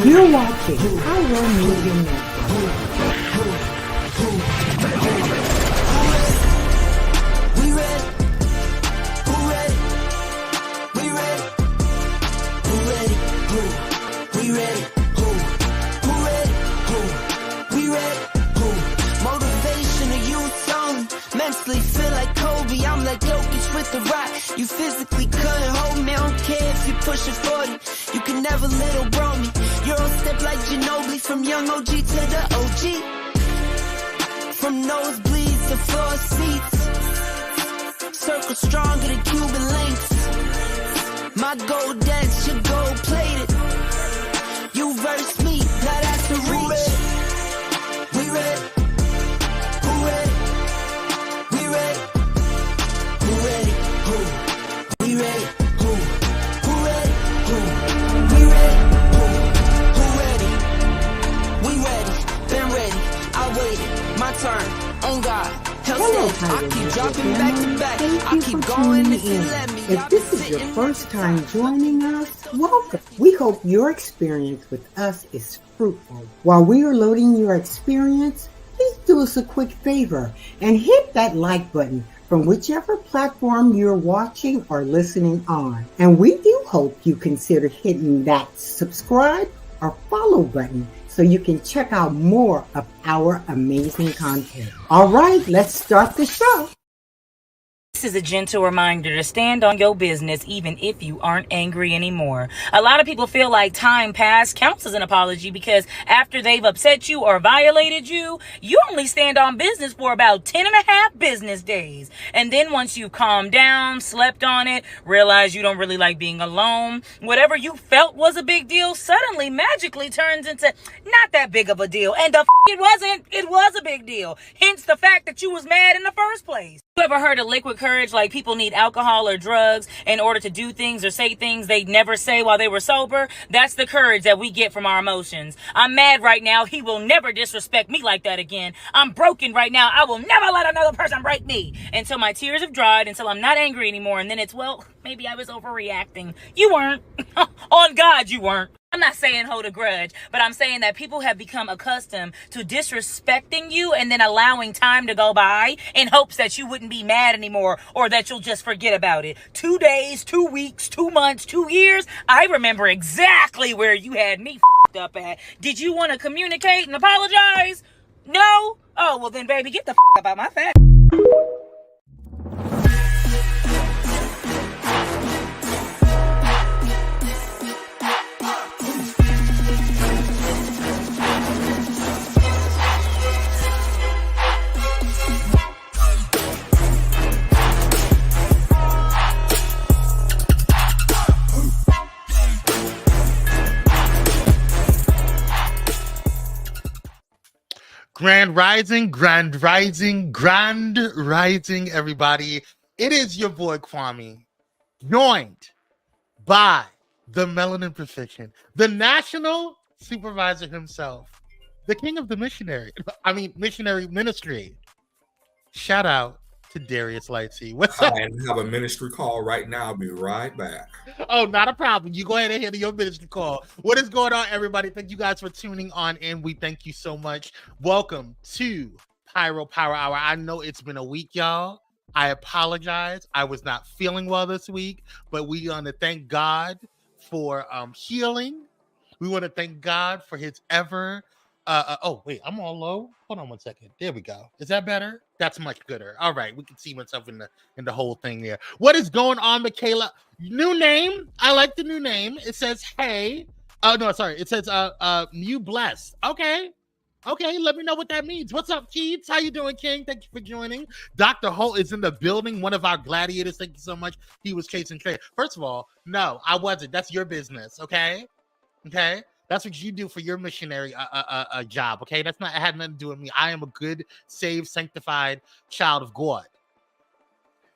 You're watching Pyro Media Network. We ready? Who ready? We ready? Who ready? Who? We ready? Who? Who ready? Who? We ready? Who? Motivation of youth only. Mentally feel like Kobe. I'm like Jokic with the rock. You physically couldn't hold me. I don't care if you pushing 40. You can never little bro me. Euro step like Ginobili. From young OG to the OG. From nosebleeds to floor seats. Circle stronger than Cuban links. My gold dance, your gold plated. You verse me, now that's the reach. We ready? Who ready? We ready? Who ready? Who? We ready? Who? Who ready? Who? We ready? Who? Who ready? We ready. Been ready. I waited. My turn. On God. Hello, I keep Pyro dropping Media back to family. back. Thank I you keep for going tuning if you in. let me. If this is your first time joining us, welcome. We hope your experience with us is fruitful. While we are loading your experience, please do us a quick favor and hit that like button from whichever platform you're watching or listening on. And we do hope you consider hitting that subscribe or follow button so you can check out more of our amazing content. All right, let's start the show. This is a gentle reminder to stand on your business even if you aren't angry anymore. A lot of people feel like time passed counts as an apology because after they've upset you or violated you, you only stand on business for about 10 and a half business days. And then once you calm down, slept on it, realize you don't really like being alone, whatever you felt was a big deal suddenly magically turns into not that big of a deal. And it wasn't. It was a big deal. Hence the fact that you was mad in the first place. You ever heard of liquid courage? Like people need alcohol or drugs in order to do things or say things they'd never say while they were sober? That's the courage that we get from our emotions. I'm mad right now. He will never disrespect me like that again. I'm broken right now. I will never let another person break me until my tears have dried, until I'm not angry anymore. And then it's, well, maybe I was overreacting. You weren't. On God, you weren't. I'm not saying hold a grudge, but I'm saying that people have become accustomed to disrespecting you and then allowing time to go by in hopes that you wouldn't be mad anymore or that you'll just forget about it. 2 days, 2 weeks, 2 months, 2 years. I remember exactly where you had me f***ed up at. Did you want to communicate and apologize? No? Oh, well then, baby, get the f*** up out my face. Grand rising, everybody. It is your boy Kwame, joined by the Melanin Proficient, the national supervisor himself, the king of the missionary ministry. Shout out to Darius Lightsey. What's up? I have a ministry call right now. I'll be right back. Oh, not a problem. You go ahead and handle your ministry call. What is going on, everybody? Thank you guys for tuning on in. We thank you so much. Welcome to Pyro Power Hour. I know it's been a week, y'all. I apologize. I was not feeling well this week, but we want to thank God for healing. We want to thank God for his ever oh wait, I'm all low. Hold on one second. There we go. Is that better? That's much gooder. All right, we can see myself in the whole thing there. What is going on, Michaela? New name. I like the new name. It says hey. Oh no, sorry. It says you blessed. Okay. Let me know what that means. What's up, Keats? How you doing, King? Thank you for joining. Dr. Holt is in the building. One of our gladiators. Thank you so much. He was chasing Trey. First of all, no, I wasn't. That's your business. Okay. That's what you do for your missionary job, okay? It had nothing to do with me. I am a good, saved, sanctified child of God.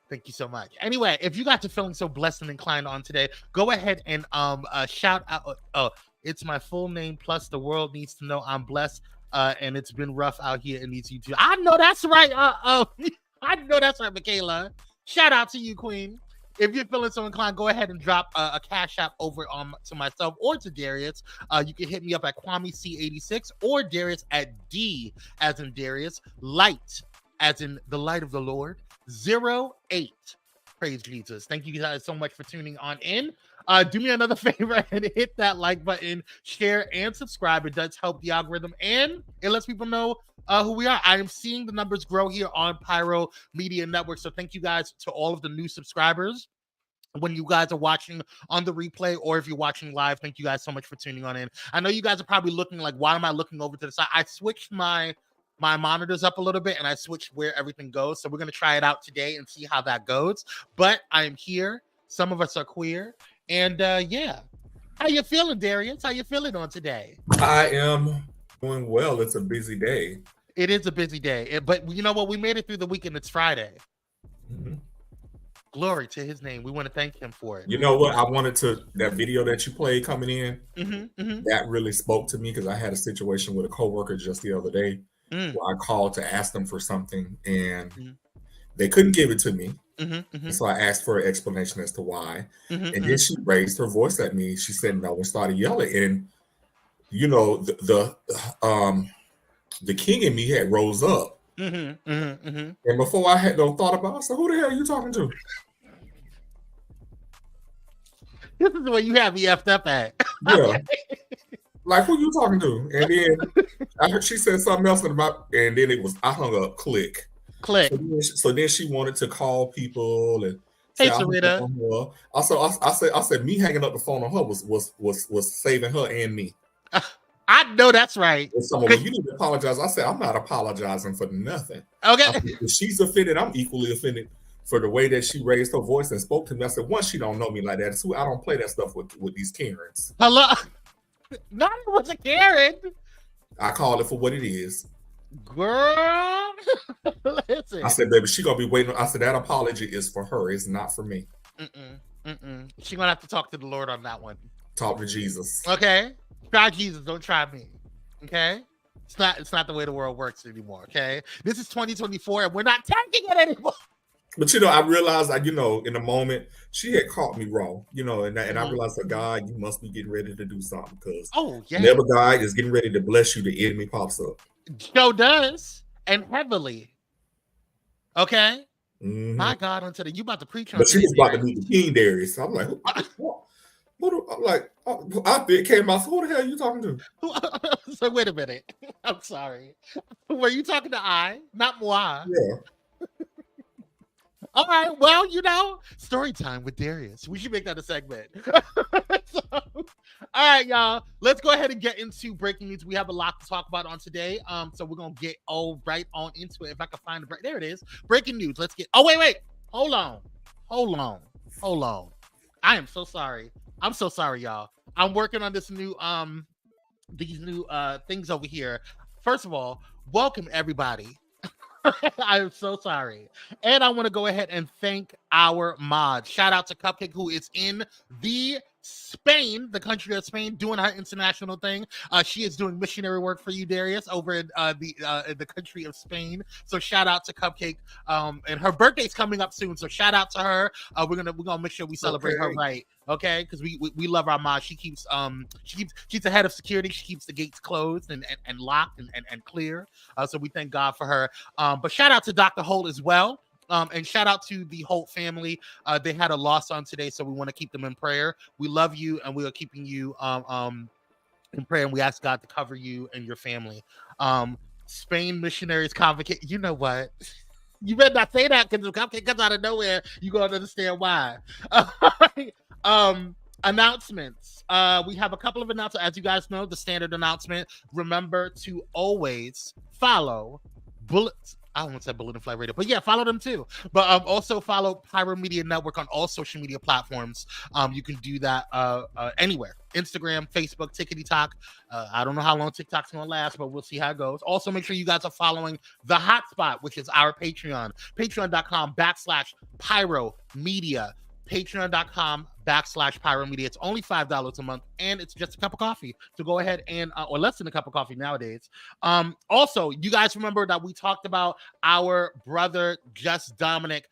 Thank you so much. Anyway, if you got to feeling so blessed and inclined on today, go ahead and shout out. Oh, it's my full name plus the world needs to know I'm blessed. And it's been rough out here in these YouTube. I know that's right. I know that's right, Michaela. Shout out to you, Queen. if you're feeling so inclined, go ahead and drop a cash app over to myself or to Darius. You can hit me up at Kwame C86 or Darius at D as in Darius, light as in the light of the Lord, 08. Praise Jesus. Thank you guys so much for tuning on in. Do me another favor and hit that like button, share, and subscribe. It does help the algorithm and it lets people know who we are. I am seeing the numbers grow here on Pyro Media Network. So thank you guys to all of the new subscribers. When you guys are watching on the replay or if you're watching live, thank you guys so much for tuning on in. I know you guys are probably looking like, why am I looking over to the side? I switched my monitors up a little bit and I switched where everything goes. So we're going to try it out today and see how that goes. But I am here. Some of us are queer. And yeah. How you feeling, Darius? How you feeling on today? I am doing well. It's a busy day. It is a busy day. But you know what? We made it through the weekend. It's Friday. Mm-hmm. Glory to his name. We want to thank him for it. You know what? I wanted to, that video that you played coming in, that really spoke to me because I had a situation with a coworker just the other day where I called to ask them for something and they couldn't give it to me. So I asked for an explanation as to why. And then she raised her voice at me. She said no and started yelling. And, you know, the king in me had rose up. And before I had no thought about it, I said, who the hell are you talking to? This is where you have me effed up at. Yeah. Like, who you talking to? And then I heard she said something else about, and then it was, I hung up, click. So then she wanted to call people and hey, Sarita. I said me hanging up the phone on her was saving her and me. I know that's right. And someone, well, you need to apologize. I said, I'm not apologizing for nothing. Okay. I said, if she's offended, I'm equally offended for the way that she raised her voice and spoke to me. I said, one, she don't know me like that. Two, I don't play that stuff with these Karens. Hello? Not it was a Karen. I call it for what it is. Girl. Listen. I said, baby, she gonna be waiting. I said, that apology is for her. It's not for me. She gonna have to talk to the Lord on that one. Talk to Jesus. Okay. Try Jesus, don't try me. Okay? It's not the way the world works anymore. Okay. This is 2024 and we're not taking it anymore. But, you know, I realized, you know, in the moment, she had caught me wrong, you know, and I realized, God, you must be getting ready to do something because whenever God is getting ready to bless you, the enemy pops up. Joe does, and heavily. Okay? My God, until you about to preach on. But she was about to meet the king, Darius. So I'm like, I came out, who the hell are you talking to? So wait a minute. I'm sorry. Were you talking to I, not moi? Yeah. All right, well, you know, story time with Darius. We should make that a segment. All right, y'all. Let's go ahead and get into breaking news. We have a lot to talk about on today. So we're gonna get right on into it. If I can find it, there it is. Breaking news. Let's get. Oh, wait. Hold on. I am so sorry. I'm so sorry, y'all. I'm working on this new these new things over here. First of all, welcome everybody. I am so sorry. And I want to go ahead and thank our mods. Shout out to Cupcake, who is in Spain, the country of Spain, doing her international thing. She is doing missionary work for you, Darius, over in the country of Spain. So shout out to Cupcake. And her birthday's coming up soon. So shout out to her. We're gonna make sure we celebrate her right. Okay, because we love our mom. She's the head of security. She keeps the gates closed and locked and clear. So we thank God for her. But shout out to Dr. Holt as well. And shout out to the Holt family. They had a loss on today, so we want to keep them in prayer. We love you, and we are keeping you in prayer. And we ask God to cover you and your family. Spain missionaries convocate. You know what? You better not say that because the cupcake comes out of nowhere. You gonna understand why. Announcements. We have a couple of announcements. As you guys know, the standard announcement. Remember to always follow Bullets. I don't want to say Bullet and Flight Radio, but yeah, follow them too. But also follow Pyro Media Network on all social media platforms. You can do that anywhere. Instagram, Facebook, TikTok. I don't know how long TikTok's going to last, but we'll see how it goes. Also, make sure you guys are following The Hotspot, which is our Patreon. Patreon.com/Pyro Media. Patreon.com /Pyro Media. It's only $5 a month, and it's just a cup of coffee. So go ahead and, or less than a cup of coffee nowadays. Also, you guys remember that we talked about our brother, Just Dominic.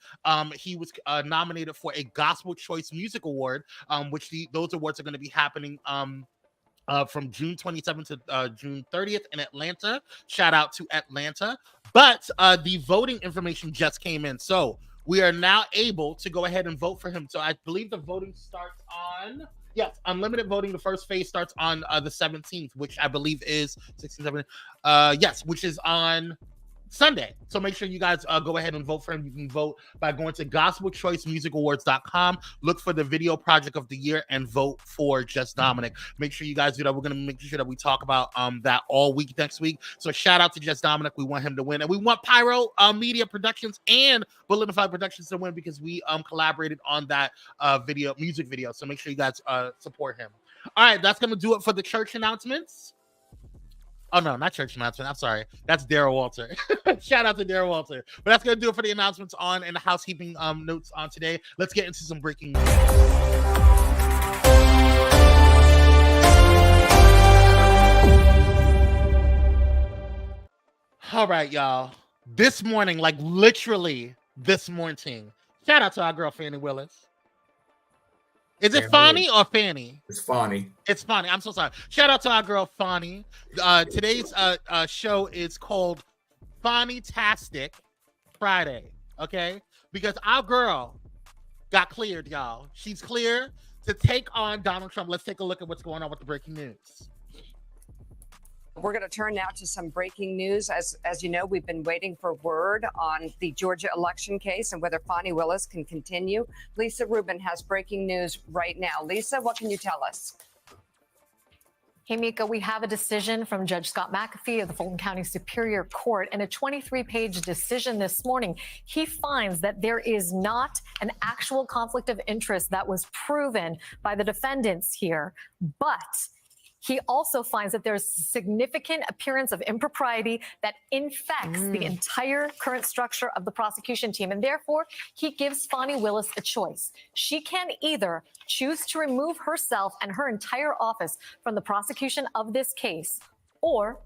He was nominated for a Gospel Choice Music Award, which those awards are going to be happening from June 27th to June 30th in Atlanta. Shout out to Atlanta. But the voting information just came in. So we are now able to go ahead and vote for him. So I believe the voting starts on, yes, unlimited voting. The first phase starts on the 17th, which I believe is 16, 17, yes, which is on Sunday. So make sure you guys go ahead and vote for him. You can vote by going to gospelchoicemusicawards.com, look for the video project of the year, and vote for Just Dominic. Make sure you guys do that. We're going to make sure that we talk about that all week next week. So shout out to Just Dominic. We want him to win. And we want Pyro Media Productions and Bulletified Productions to win because we collaborated on that music video. So make sure you guys support him. All right, that's going to do it for the church announcements. Oh, no, not church announcement. I'm sorry. That's Daryl Walter. Shout out to Daryl Walter. But that's going to do it for the announcements and the housekeeping notes on today. Let's get into some breaking news. All right, y'all. This morning, like literally this morning, shout out to our girl, Fani Willis. Is it Fani or Fani? It's Fani. It's Fani. I'm so sorry. Shout out to our girl, Fani. Today's show is called FANItastic Friday, okay? Because our girl got cleared, y'all. She's clear to take on Donald Trump. Let's take a look at what's going on with the breaking news. We're going to turn now to some breaking news. As you know, we've been waiting for word on the Georgia election case and whether Fani Willis can continue. Lisa Rubin has breaking news right now. Lisa, what can you tell us? Hey, Mika, we have a decision from Judge Scott McAfee of the Fulton County Superior Court in a 23-page decision this morning. He finds that there is not an actual conflict of interest that was proven by the defendants here, but he also finds that there's significant appearance of impropriety that infects the entire current structure of the prosecution team. And therefore, he gives Fani Willis a choice. She can either choose to remove herself and her entire office from the prosecution of this case, or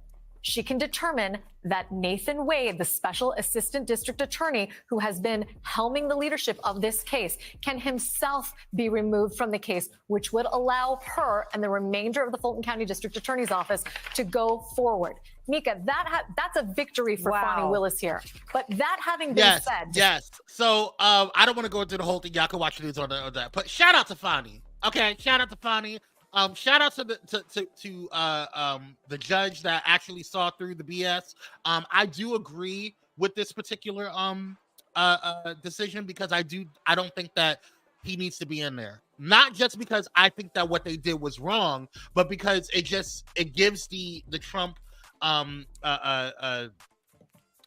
she can determine that Nathan Wade, the special assistant district attorney who has been helming the leadership of this case, can himself be removed from the case, which would allow her and the remainder of the Fulton County District Attorney's Office to go forward. Mika, that's a victory for Fani Willis here. But that having been said. Yes. So I don't want to go into the whole thing. Y'all can watch the news on that. But shout out to Fani. Okay, shout out to Fani. Shout out to the judge that actually saw through the BS. I do agree with this particular decision because I don't think that he needs to be in there. Not just because I think that what they did was wrong, but because it gives the Trump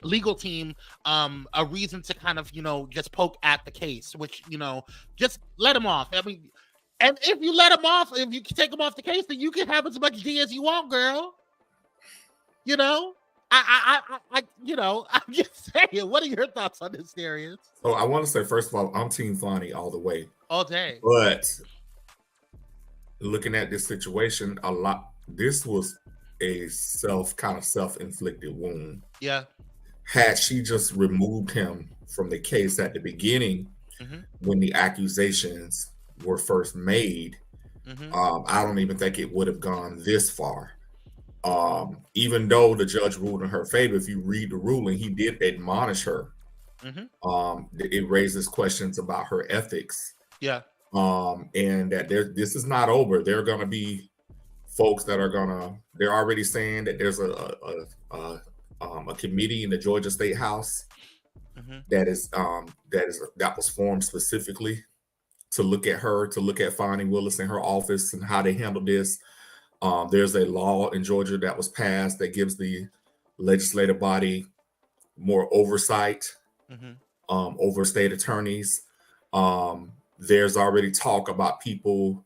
legal team a reason to kind of just poke at the case, which just let him off. I mean. And if you let him off, if you take him off the case, then you can have as much D as you want, girl. I'm just saying. What are your thoughts on this, Darius? So I want to say, first of all, I'm Team Fani all the way. All day. But looking at this situation, this was a self-inflicted wound. Yeah. Had she just removed him from the case at the beginning, when the accusations were first made, I don't even think it would have gone this far. Even though the judge ruled in her favor, if you read the ruling, he did admonish her. It raises questions about her ethics. Yeah. And that this is not over. There are going to be folks that they're already saying that there's a committee in the Georgia State House that was formed specifically to look at Fani Willis and her office and how they handle this. There's a law in Georgia that was passed that gives the legislative body more oversight over state attorneys. There's already talk about people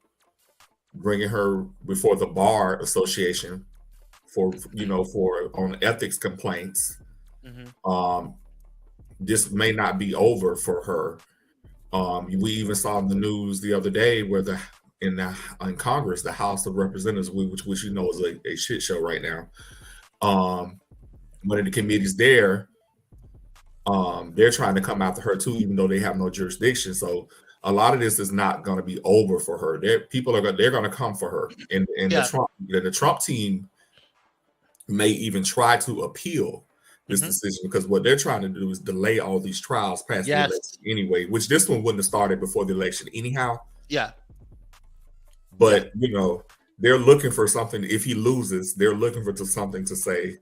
bringing her before the Bar Association for on ethics complaints. This may not be over for her. We even saw in the news the other day where in Congress, the House of Representatives, which you know is a shit show right now. One of the committees there, they're trying to come after her too, even though they have no jurisdiction. So a lot of this is not going to be over for her. They're going to come for her, and the Trump team may even try to appeal this decision, because what they're trying to do is delay all these trials past the election anyway, which this one wouldn't have started before the election anyhow. Yeah. But, you know, they're looking for something. If he loses, they're looking for something to say,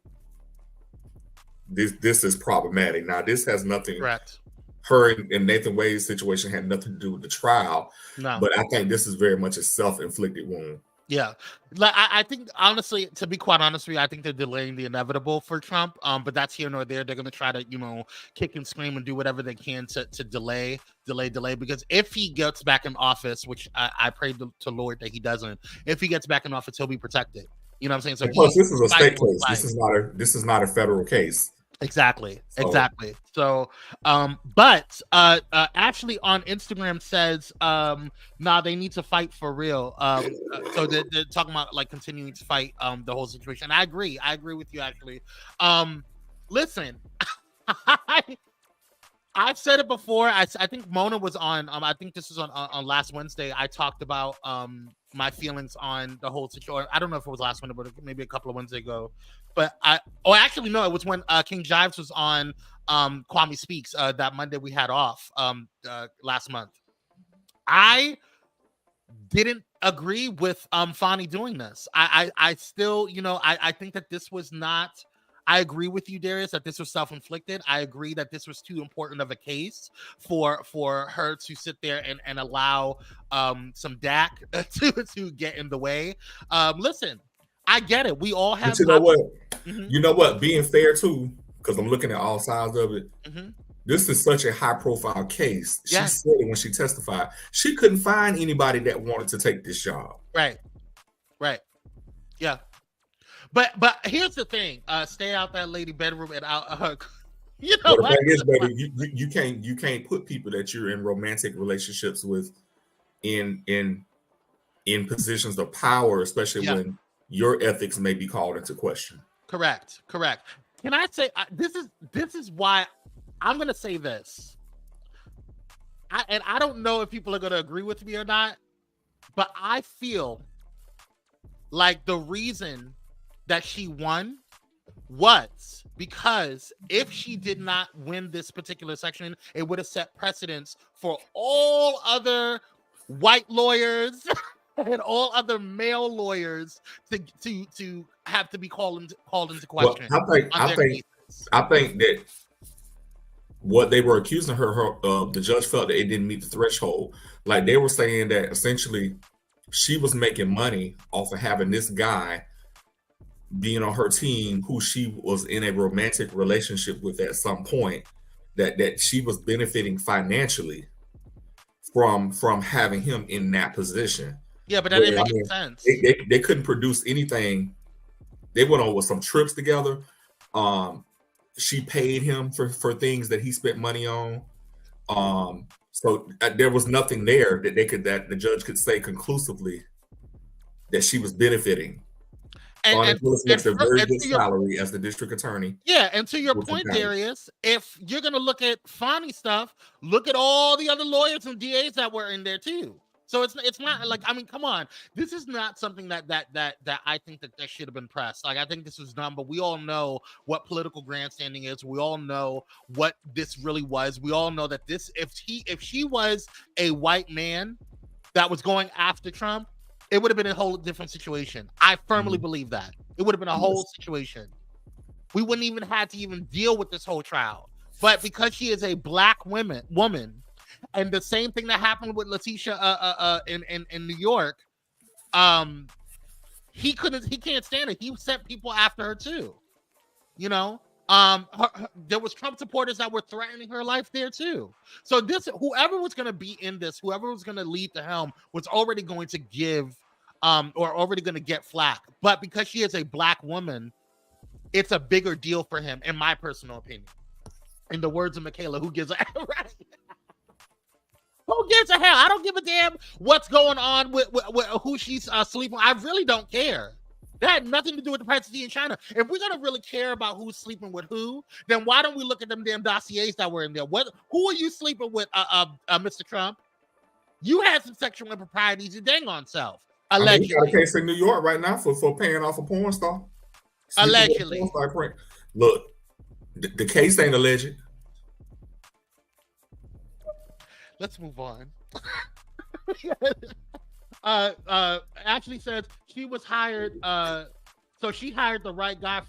this is problematic. Now, this has nothing. Correct. Her and Nathan Wade's situation had nothing to do with the trial. No. But I think this is very much a self-inflicted wound. Yeah, like I think, honestly, to be quite honest with you, I think they're delaying the inevitable for Trump. But that's here nor there. They're going to try to, you know, kick and scream and do whatever they can to delay. Because if he gets back in office, which I pray to Lord that he doesn't, if he gets back in office, he'll be protected. You know what I'm saying? So plus, this is a state case. This is not a federal case. Exactly. So, but Ashley on Instagram says, nah, they need to fight for real. So they're talking about like continuing to fight the whole situation. I agree with you, actually. Listen, I've said it before. I think Mona was on. I think this was on last Wednesday. I talked about my feelings on the whole situation. I don't know if it was last Wednesday, but maybe a couple of Wednesdays ago. But actually, no, it was when King Jives was on Kwame Speaks that Monday we had off last month. I didn't agree with Fani doing this. I still, you know, I think that this was not. I agree with you, Darius, that this was self-inflicted. I agree that this was too important of a case for her to sit there and allow some DAC to get in the way. Listen, I get it. We all have. But you know what? You know what? Being fair too, because I'm looking at all sides of it. This is such a high-profile case. She said it when she testified. She couldn't find anybody that wanted to take this job. Right. Yeah. But here's the thing: stay out that lady bedroom and out. You know, the thing is, baby, you can't put people that you're in romantic relationships with in positions of power, especially when your ethics may be called into question. Correct. Can I say this is why I'm going to say this? I don't know if people are going to agree with me or not, but I feel like the reason that she won was because if she did not win this particular section, it would have set precedents for all other white lawyers and all other male lawyers to have to be called into question. Well, I think that what they were accusing her of, the judge felt that it didn't meet the threshold. Like they were saying that essentially she was making money off of having this guy being on her team who she was in a romantic relationship with at some point, that she was benefiting financially from having him in that position. Yeah, but that didn't make any sense. They couldn't produce anything. They went on with some trips together. She paid him for things that he spent money on. So there was nothing there that the judge could say conclusively that she was benefiting. And a very good salary as the district attorney. Yeah, and to your point, Darius, if you're gonna look at Fani stuff, look at all the other lawyers and DAs that were in there too. So it's not like, I mean, come on, this is not something that I think that should have been pressed. Like I think this was done, but we all know what political grandstanding is. We all know what this really was. We all know that this, if she was a white man that was going after Trump, it would have been a whole different situation. I firmly believe that. It would have been a whole situation. We wouldn't even have to even deal with this whole trial. But because she is a black woman, and the same thing that happened with Letitia in New York, he can't stand it. He sent people after her too. You know? There was Trump supporters that were threatening her life there too. So whoever was going to be in this, whoever was going to lead the helm, was already going to give, or already going to get flack. But because she is a black woman, it's a bigger deal for him, in my personal opinion. In the words of Michaela, who gives a right? Who gives a hell? I don't give a damn what's going on with who she's sleeping. I really don't care. That had nothing to do with the presidency in China. If we're gonna really care about who's sleeping with who, then why don't we look at them damn dossiers that were in there? Who are you sleeping with, Mr. Trump? You had some sexual improprieties, your dang on self. Allegedly. I mean, he got a case in New York right now for paying off a porn star. Allegedly. Look, the case ain't alleged. Let's move on. Ashley says she was hired. So she hired the right guy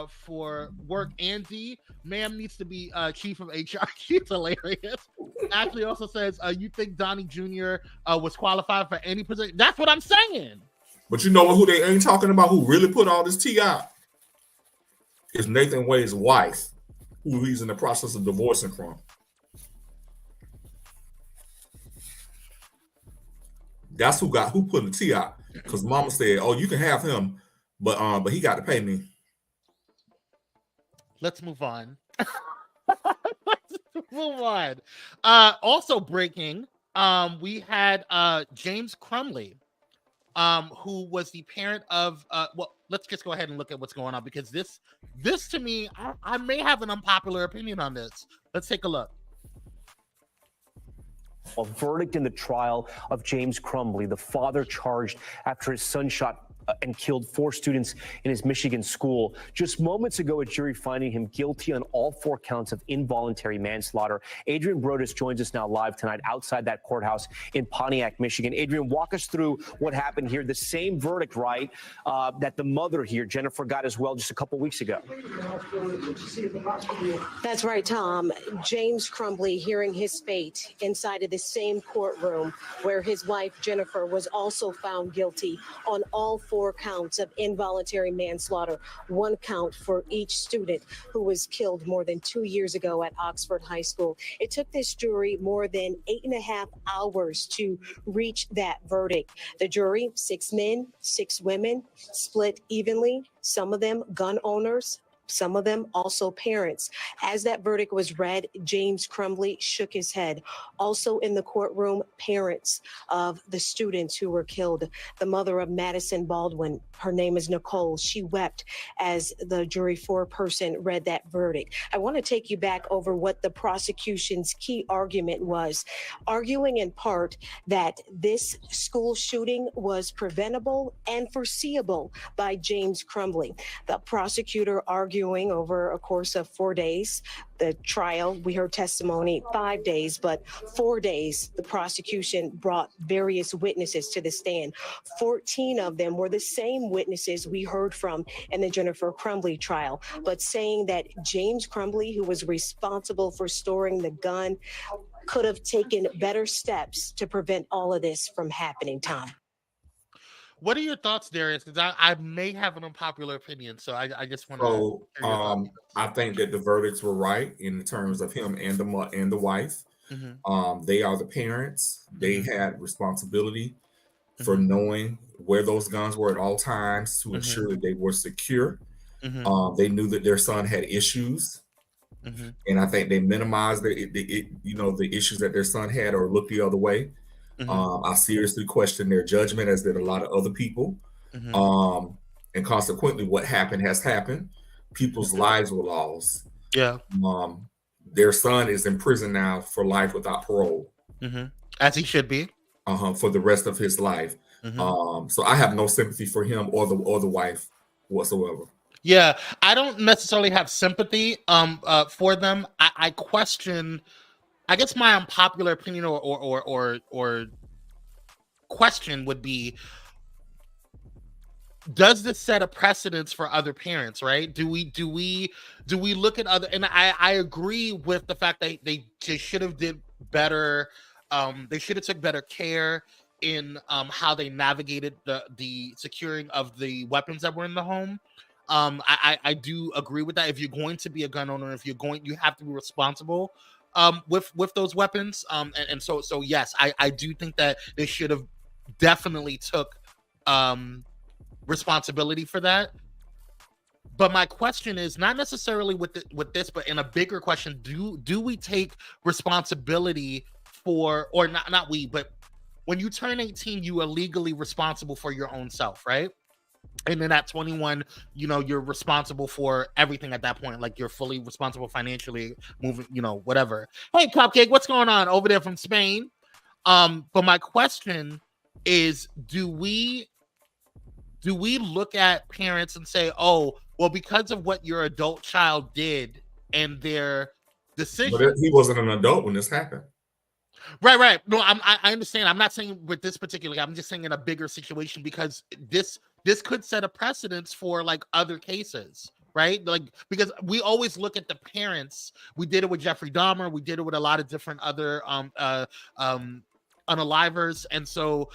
for work. Andy, ma'am needs to be chief of HR. She's hilarious. Ashley also says, you think Donnie Jr. Was qualified for any position? That's what I'm saying. But you know who they ain't talking about? Who really put all this tea out? Is Nathan Wade's wife, who he's in the process of divorcing from. That's who put the tea out. Because Mama said, "Oh, you can have him, but he got to pay me." Let's move on. Let's move on. Also breaking, we had James Crumley, who was the parent of well, let's just go ahead and look at what's going on, because this to me, I may have an unpopular opinion on this. Let's take a look. A verdict in the trial of James Crumley, the father charged after his son shot and killed 4 students in his Michigan school. Just moments ago, a jury finding him guilty on all 4 counts of involuntary manslaughter. Adrian Brodus joins us now live tonight outside that courthouse in Pontiac, Michigan. Adrian, walk us through what happened here. The same verdict, right, that the mother here, Jennifer, got as well just a couple weeks ago. That's right, Tom. James Crumley hearing his fate inside of the same courtroom where his wife, Jennifer, was also found guilty on all 4 counts of involuntary manslaughter, 1 count for each student who was killed more than 2 years ago at Oxford High School. It took this jury more than 8.5 hours to reach that verdict. The jury, 6 men, 6 women, split evenly, some of them gun owners, some of them also parents. As that verdict was read, James Crumley shook his head. Also in the courtroom, parents of the students who were killed. The mother of Madison Baldwin, her name is Nicole. She wept as the jury foreperson read that verdict. I want to take you back over what the prosecution's key argument was, arguing in part that this school shooting was preventable and foreseeable by James Crumley. The prosecutor arguing over a course of 4 days. The trial, we heard testimony 5 days, but 4 days, the prosecution brought various witnesses to the stand. 14 of them were the same witnesses we heard from in the Jennifer Crumley trial, but saying that James Crumley, who was responsible for storing the gun, could have taken better steps to prevent all of this from happening, Tom. What are your thoughts, Darius? Because I may have an unpopular opinion, so I just want to. So I think that the verdicts were right in terms of him and the wife. Mm-hmm. They are the parents. They had responsibility for knowing where those guns were at all times to ensure that they were secure. Mm-hmm. They knew that their son had issues, and I think they minimized the issues that their son had or looked the other way. I seriously question their judgment, as did a lot of other people. And consequently, what happened has happened. People's lives were lost. Yeah. Their son is in prison now for life without parole. As he should be. For the rest of his life. So I have no sympathy for him or the wife whatsoever. Yeah, I don't necessarily have sympathy for them. I question. I guess my unpopular opinion or question would be: does this set a precedence for other parents? Right? Do we look at other? And I agree with the fact that they should have did better. They should have took better care in how they navigated the securing of the weapons that were in the home. I do agree with that. If you're going to be a gun owner, you have to be responsible with those weapons. And so yes, I do think that they should have definitely took responsibility for that. But my question is not necessarily with this, but in a bigger question: do we take responsibility for, or not we, but when you turn 18, you are legally responsible for your own self, right? And then at 21, you're responsible for everything at that point. Like, you're fully responsible financially, moving, whatever. Hey, Cupcake, what's going on over there from Spain? But my question is, do we look at parents and say, oh, well, because of what your adult child did and their decision. But he wasn't an adult when this happened. Right. No, I understand. I'm not saying with this particularly. I'm just saying in a bigger situation, because this could set a precedence for like other cases, right? Like, because we always look at the parents. We did it with Jeffrey Dahmer. We did it with a lot of different other unalivers. And so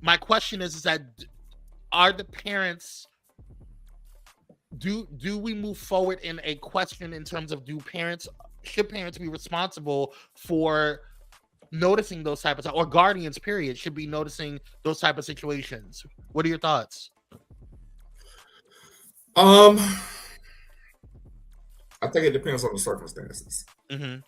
my question is that are the parents, do we move forward in a question in terms of should parents be responsible for noticing those type of, or guardians period should be noticing those type of situations? What are your thoughts? I think it depends on the circumstances. Mm-hmm.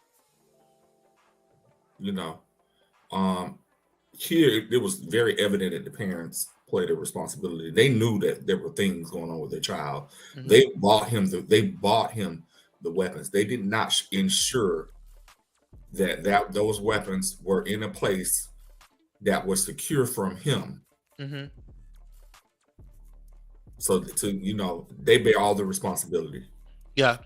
Here it was very evident that the parents played a responsibility. They knew that there were things going on with their child. Mm-hmm. They bought him the weapons. They did not ensure that those weapons were in a place that was secure from him. Mm-hmm. So they bear all the responsibility. Yeah.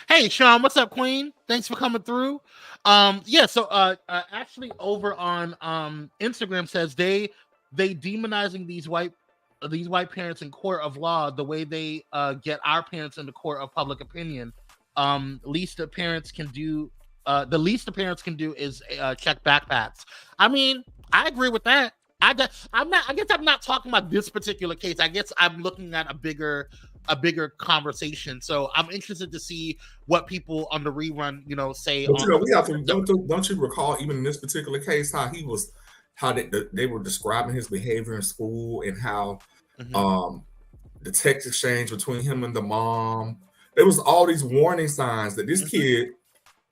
Hey, Sean, what's up, Queen? Thanks for coming through. So actually over on Instagram says they demonizing these white parents in court of law the way they get our parents in the court of public opinion. Least the parents can do is check backpacks. I mean, I agree with that. I guess I'm not talking about this particular case. I guess I'm looking at a bigger conversation. So I'm interested to see what people on the rerun, say. But we have to, don't you recall, even in this particular case, how they were describing his behavior in school, and how the text exchange between him and the mom, there was all these warning signs that this kid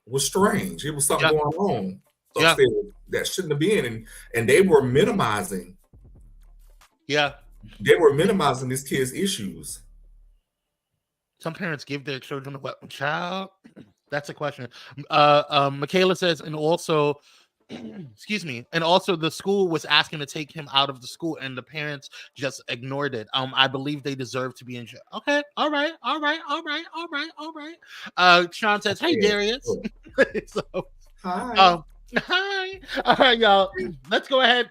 was strange. It was something going on upstairs that shouldn't have been, and they were minimizing. Yeah, they were minimizing this kid's issues. Some parents give their children a weapon. Child, that's a question. Michaela says, and also, excuse me, and also the school was asking to take him out of the school, and the parents just ignored it. I believe they deserve to be in jail. Okay, all right. Sean says, "Hey, Darius." So, hi. Hi. All right, y'all. Let's go ahead.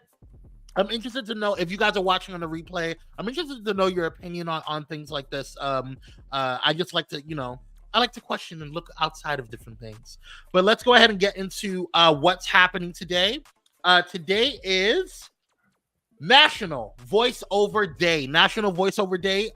I'm interested to know if you guys are watching on the replay. I'm interested to know your opinion on things like this. I just like to, I like to question and look outside of different things. But let's go ahead and get into what's happening today. Today is National Voiceover Day. National Voiceover Day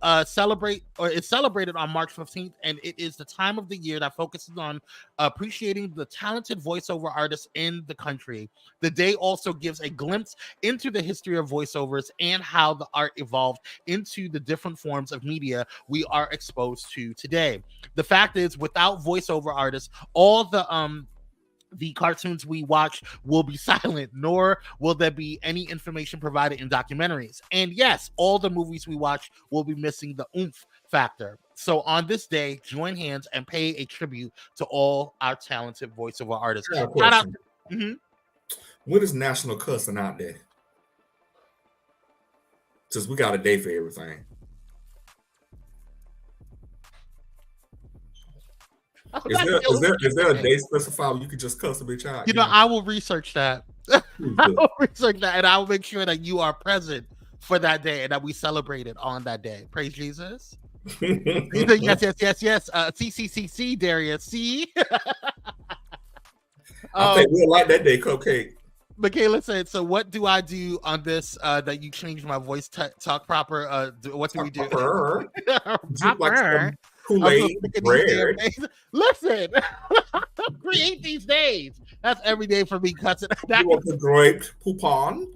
is celebrated on March 15th, and it is the time of the year that focuses on appreciating the talented voiceover artists in the country. The day also gives a glimpse into the history of voiceovers and how the art evolved into the different forms of media we are exposed to today. The fact is, without voiceover artists, all the cartoons we watch will be silent, nor will there be any information provided in documentaries. And yes, all the movies we watch will be missing the oomph factor. So on this day, join hands and pay a tribute to all our talented voiceover artists. Shout out. When is National Cussing Out Day? Since we got a day for everything. Is there a day specified where you can just cuss a bitch out? I will research that. I will research that, and I will make sure that you are present for that day and that we celebrate it on that day. Praise Jesus. Yes. CCCC, Darius. See? I think we'll like that day, Cupcake. Michaela said, so what do I do on this that you changed my voice talk proper? What do we do? Proper. Kool-Aid, bread. Listen, create these days. That's every day for me, cussing. You want the grape poupon?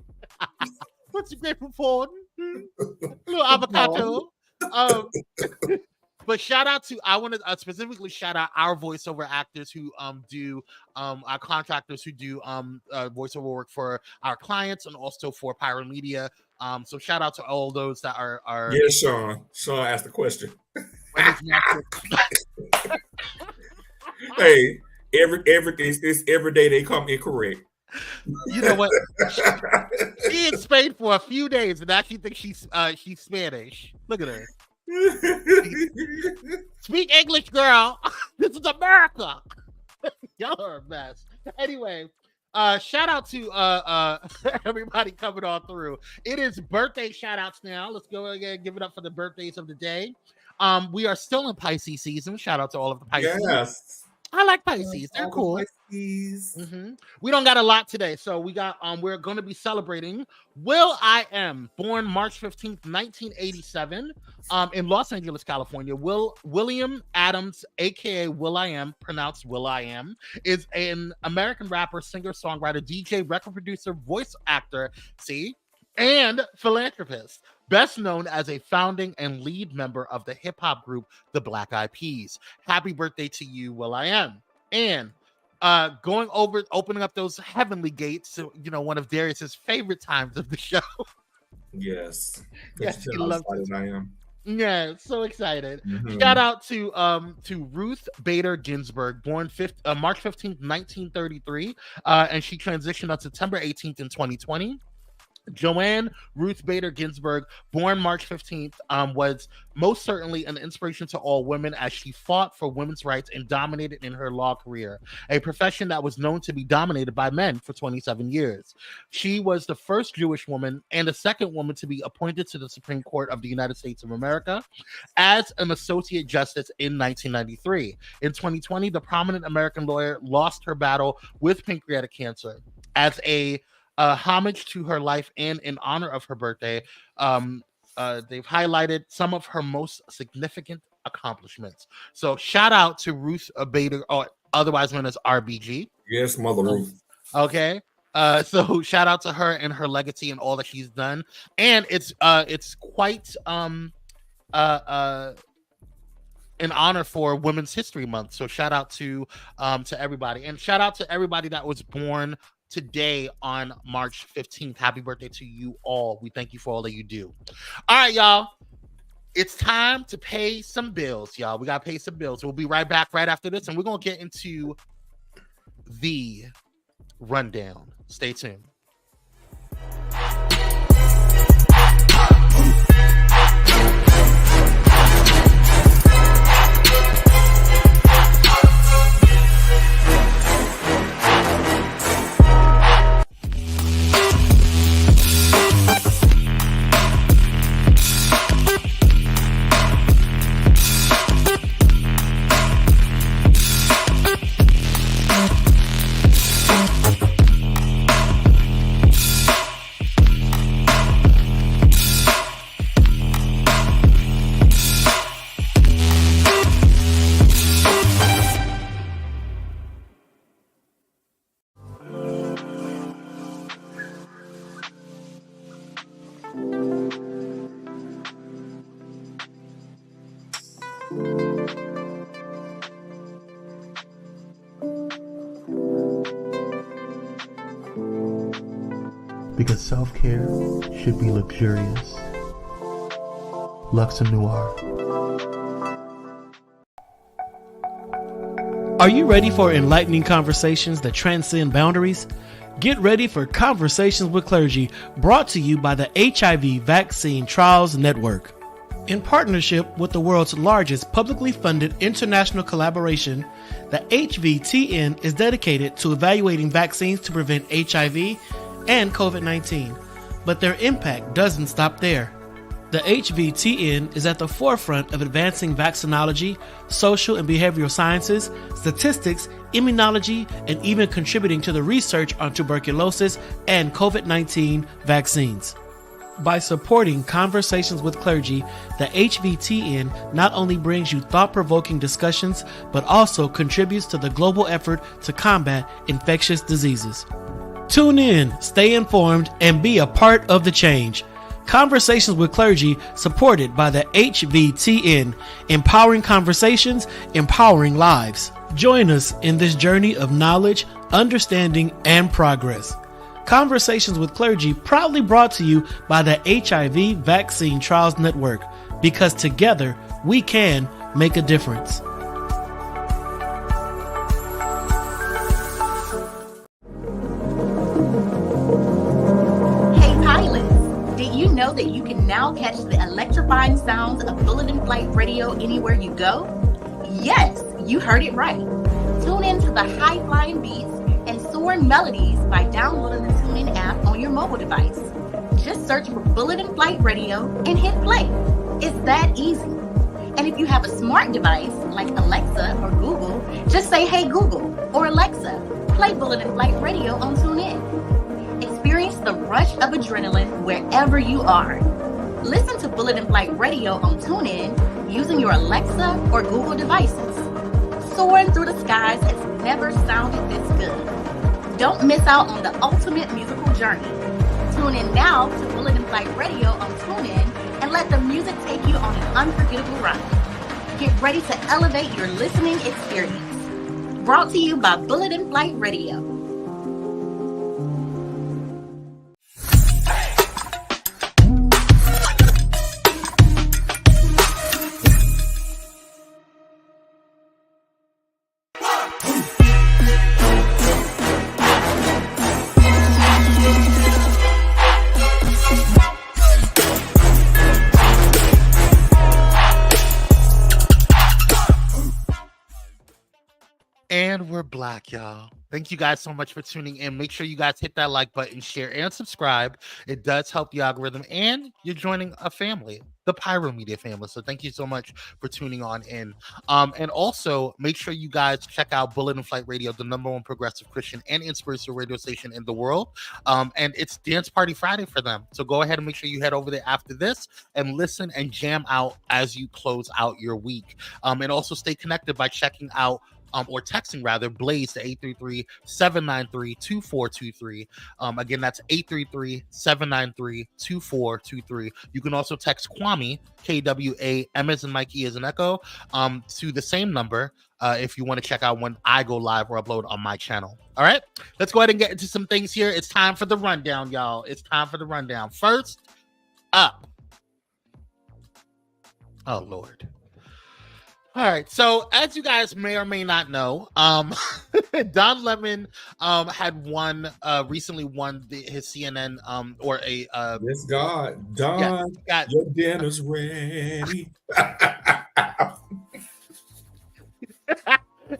What's your grape poupon? Little avocado. But shout out to, I want to specifically shout out our voiceover actors who do our contractors who do voiceover work for our clients and also for Pyro Media. So shout out to all those that are Yeah, Sean asked the question. Hey, every day they come incorrect. You know what? She in Spain for a few days and now she thinks she's Spanish. Look at her. Speak English, girl. This is America. Y'all are a mess. Anyway, shout out to everybody coming on through. It is birthday shout outs now. Let's go again and give it up for the birthdays of the day. We are still in Pisces season. Shout out to all of the Pisces. Yes. I like Pisces. They're cool. Pisces. We don't got a lot today, so we got we're going to be celebrating Will.I.am, born March 15th, 1987, in Los Angeles, California. William Adams, aka Will.I.am, pronounced Will.I.am, is an American rapper, singer, songwriter, DJ, record producer, voice actor, and philanthropist. Best known as a founding and lead member of the hip-hop group The Black Eyed Peas. Happy birthday to you, Will.I.am. And opening up those heavenly gates to, one of Darius's favorite times of the show. Yes. Yes, he loves it. I am. Yeah, so excited. Shout out to Ruth Bader Ginsburg, born March 15th, 1933, and she transitioned on September 18th in 2020. Joanne Ruth Bader Ginsburg, born March 15th, was most certainly an inspiration to all women as she fought for women's rights and dominated in her law career, a profession that was known to be dominated by men for 27 years. She was the first Jewish woman and the second woman to be appointed to the Supreme Court of the United States of America as an associate justice in 1993. In 2020, the prominent American lawyer lost her battle with pancreatic cancer. As a homage to her life and in honor of her birthday, they've highlighted some of her most significant accomplishments. So shout out to Ruth Bader, or otherwise known as RBG. Yes, Mother Ruth. Okay. So shout out to her and her legacy and all that she's done. And it's quite an honor for Women's History Month. So shout out to everybody, and shout out to everybody that was born today on March 15th. Happy birthday to you all. We thank you for all that you do. All right, y'all. It's time to pay some bills, y'all. We got to pay some bills. We'll be right back right after this, and we're going to get into the rundown. Stay tuned. Because self-care should be luxurious. Luxe Noir. Are you ready for enlightening conversations that transcend boundaries? Get ready for Conversations with Clergy, brought to you by the HIV Vaccine Trials Network. In partnership with the world's largest publicly funded international collaboration, the HVTN is dedicated to evaluating vaccines to prevent HIV and COVID-19, but their impact doesn't stop there. The HVTN is at the forefront of advancing vaccinology, social and behavioral sciences, statistics, immunology, and even contributing to the research on tuberculosis and COVID-19 vaccines. By supporting Conversations with Clergy, the HVTN not only brings you thought-provoking discussions, but also contributes to the global effort to combat infectious diseases. Tune in, stay informed, and be a part of the change. Conversations with Clergy, supported by the HVTN, empowering conversations, empowering lives. Join us in this journey of knowledge, understanding, and progress. Conversations with Clergy, proudly brought to you by the HIV Vaccine Trials Network, because together we can make a difference. Know that you can now catch the electrifying sounds of Bulletin Flight Radio anywhere you go? Yes, you heard it right. Tune in to the high-flying beats and soaring melodies by downloading the TuneIn app on your mobile device. Just search for Bulletin Flight Radio and hit play. It's that easy. And if you have a smart device like Alexa or Google, just say, "Hey Google," or "Alexa, play Bulletin Flight Radio on TuneIn." Experience the rush of adrenaline wherever you are. Listen to Bulletin Flight Radio on TuneIn using your Alexa or Google devices. Soaring through the skies has never sounded this good. Don't miss out on the ultimate musical journey. Tune in now to Bulletin Flight Radio on TuneIn and let the music take you on an unforgettable ride. Get ready to elevate your listening experience. Brought to you by Bulletin Flight Radio. And we're black, y'all. Thank you guys so much for tuning in. Make sure you guys hit that like button, share, and subscribe. It does help the algorithm, and you're joining a family, the Pyro Media family. So thank you so much for tuning on in. And also, make sure you guys check out Bulletin Flight Radio, the #1 progressive Christian and inspirational radio station in the world. And it's Dance Party Friday for them. So go ahead and make sure you head over there after this and listen and jam out as you close out your week. And also stay connected by checking out or texting rather Blaze to 833-793-2423. Again, that's 833-793-2423. You can also text Kwame, KWA, M as in Mike, E as in Echo, to the same number if you want to check out when I go live or upload on my channel. All right, let's go ahead and get into some things here. It's time for the rundown, y'all. It's time for the rundown. First up. Oh, Lord. All right, so as you guys may or may not know, Don Lemon had recently won his CNN or a yes, God, Don, your dinner's ready.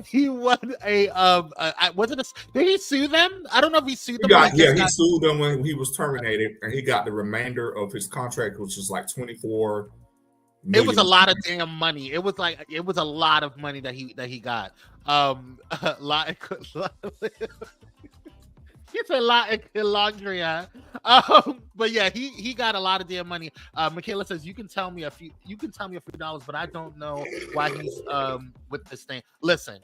He won a wasn't it? Did he sue them? I don't know if he sued them. He sued them when he was terminated, and he got the remainder of his contract, which was like 24. It was a lot of damn money. It was a lot of money that he got. It's a lot in Landria. But yeah, he got a lot of damn money. Michaela says you can tell me a few dollars, but I don't know why he's with this thing. Listen,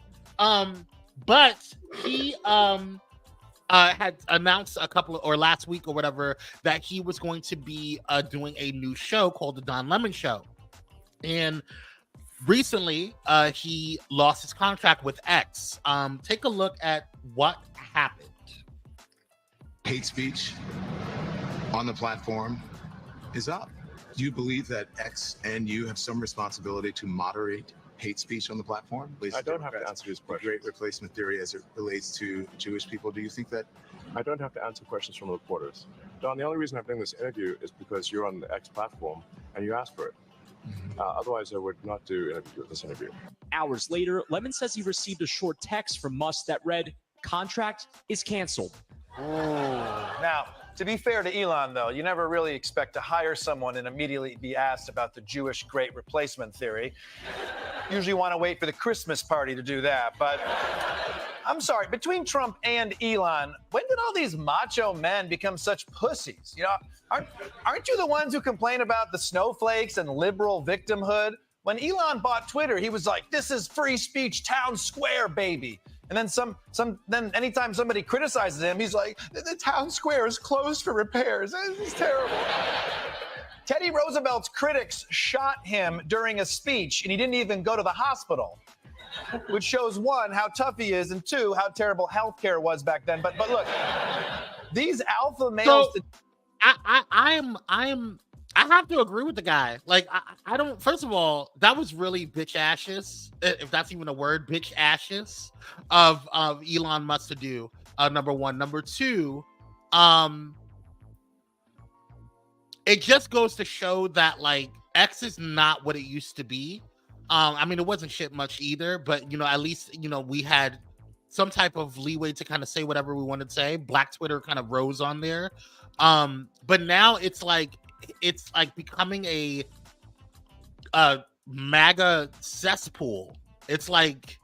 but he had announced last week or whatever that he was going to be doing a new show called the Don Lemon Show. And recently, he lost his contract with X. Take a look at what happened. Hate speech on the platform is up. Do you believe that X and you have some responsibility to moderate hate speech on the platform? I don't have to answer his question. Great replacement theory as it relates to Jewish people. Do you think that? I don't have to answer questions from reporters. Don, the only reason I'm doing this interview is because you're on the X platform and you asked for it. Otherwise, I would not do this interview. Hours later, Lemon says he received a short text from Musk that read, "Contract is canceled." Now, to be fair to Elon, though, you never really expect to hire someone and immediately be asked about the Jewish great replacement theory. Usually want to wait for the Christmas party to do that. But I'm sorry, between Trump and Elon, when did all these macho men become such pussies? You know, aren't you the ones who complain about the snowflakes and liberal victimhood? When Elon bought Twitter, he was like, "This is free speech town square, baby." And then then anytime somebody criticizes him, he's like, "The town square is closed for repairs." It's terrible. Teddy Roosevelt's critics shot him during a speech, and he didn't even go to the hospital, which shows, one, how tough he is, and two, how terrible healthcare was back then. But look, these alpha males. So, I have to agree with the guy. Like, I don't. First of all, that was really bitch ashes, if that's even a word, bitch ashes of Elon Musk to do. Number one. Number two, it just goes to show that like X is not what it used to be. I mean, it wasn't shit much either, but you know, at least you know we had some type of leeway to kind of say whatever we wanted to say. Black Twitter kind of rose on there, but now it's like becoming a MAGA cesspool. It's like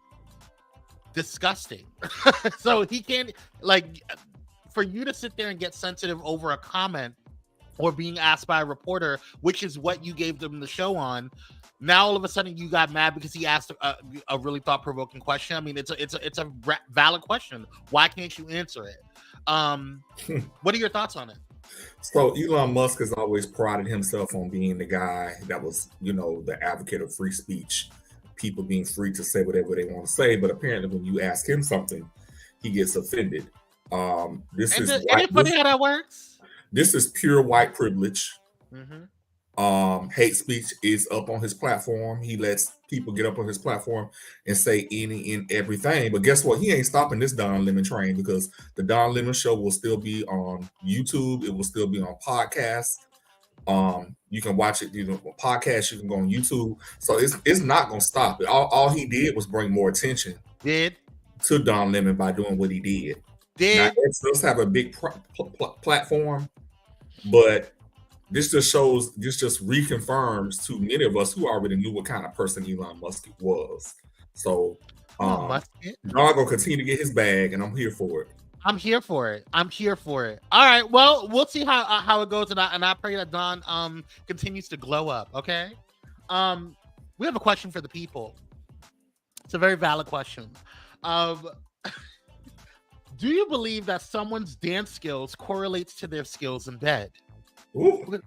disgusting. So he can't, like, for you to sit there and get sensitive over a comment or being asked by a reporter, which is what you gave them the show on. Now all of a sudden you got mad because he asked a really thought-provoking question. I mean, it's a valid question. Why can't you answer it? What are your thoughts on it? So Elon Musk has always prided himself on being the guy that was, you know, the advocate of free speech, people being free to say whatever they want to say. But apparently when you ask him something, he gets offended. Isn't it funny how that works? This is pure white privilege. Mm-hmm. Hate speech is up on his platform. He lets people get up on his platform and say any and everything. But guess what? He ain't stopping this Don Lemon train, because the Don Lemon show will still be on YouTube. It will still be on podcasts. You can watch it, you know, podcast. You can go on YouTube. So it's not gonna stop it. All he did was bring more attention to Don Lemon by doing what he did. Now, X does have a big platform, but this just reconfirms to many of us who already knew what kind of person Elon Musk was. So Don gonna continue to get his bag, and I'm here for it. I'm here for it. All right. Well, we'll see how it goes, and I pray that Don continues to glow up. Okay. We have a question for the people. It's a very valid question. Do you believe that someone's dance skills correlates to their skills in bed? Ooh.